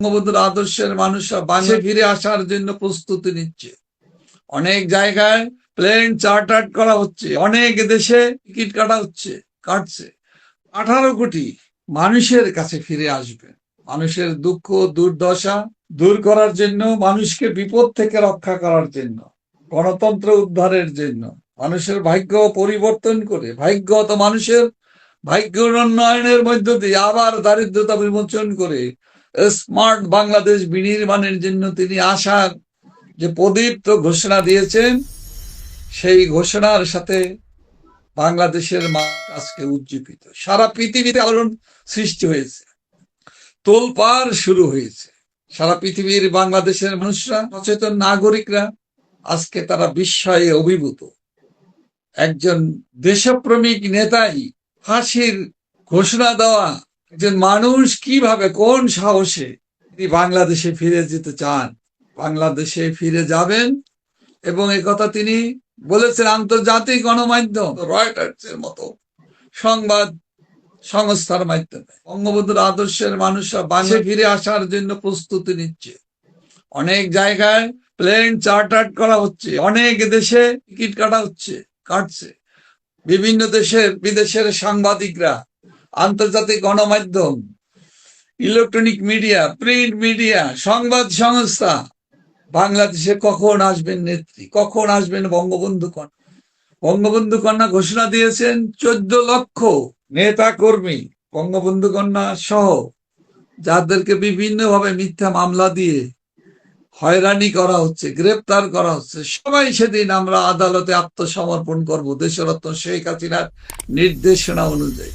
বঙ্গবন্ধুর আদর্শের মানুষরা বাংলা ফিরে আসার জন্য প্রস্তুতি নিচ্ছে। অনেক জায়গায় প্লেন চার্টার করা হচ্ছে, অনেক দেশে টিকিট কাটছে। 18 কোটি মানুষের কাছে ফিরে আসবে, মানুষের দুঃখ দুর্দশা দূর করার জন্য, মানুষকে বিপদ থেকে রক্ষা করার জন্য, গণতন্ত্র উদ্ধারের জন্য, মানুষের ভাগ্য পরিবর্তন করে ভাগ্যত মানুষের ভাগ্য উন্নয়নের মধ্য দিয়ে আবার দারিদ্রতা বিমোচন করে স্মার্ট বাংলাদেশ বিনির্মাণের জন্য তিনি আশার যে পবিত্র ঘোষণা দিয়েছেন, সেই ঘোষণার সাথে বাংলাদেশের মানুষ আজকে উজ্জীবিত। সারা পৃথিবীতে আলোড়ন সৃষ্টি হয়েছে, তোলপাড় শুরু হয়েছে। সারা পৃথিবীর বাংলাদেশের মানুষরা, সচেতন নাগরিকরা আজকে তারা বিস্ময়ে অভিভূত। একজন দেশপ্রেমিক নেতাই ফাঁসির ঘোষণা দেওয়া একজন মানুষ কিভাবে, কোন সাহসে তিনি বাংলাদেশে ফিরে যেতে চান, বাংলাদেশে ফিরে যাবেন এবং একথা তিনি বলেছেন আন্তর্জাতিক গণমাধ্যম রয়টার্সের মতো সংবাদ সংস্থার মাধ্যমে। বঙ্গবন্ধুর আদর্শের মানুষরা বাংলাদেশে ফিরে আসার জন্য প্রস্তুতি নিচ্ছে। অনেক জায়গায় প্লেন চার্টার করা হচ্ছে, অনেক দেশে টিকিট কাটছে। বিভিন্ন বিদেশের সাংবাদিকরা, আন্তর্জাতিক গণমাধ্যম, ইলেকট্রনিক মিডিয়া, প্রিন্ট মিডিয়া, সংবাদ সংস্থা বাংলাদেশে কখন আসবেন নেত্রী, কখন আসবেন বঙ্গবন্ধু কন্যা। বঙ্গবন্ধু কন্যা ঘোষণা দিয়েছেন 14 লক্ষ নেতা কর্মী, বঙ্গবন্ধু কন্যা সহ, যাদেরকে বিভিন্নভাবে মিথ্যা মামলা দিয়ে হয়রানি করা হচ্ছে, গ্রেপ্তার করা হচ্ছে, সবাই সেদিন আমরা আদালতে আত্মসমর্পণ করব দেশরত্ন শেখ হাসিনার নির্দেশনা অনুযায়ী।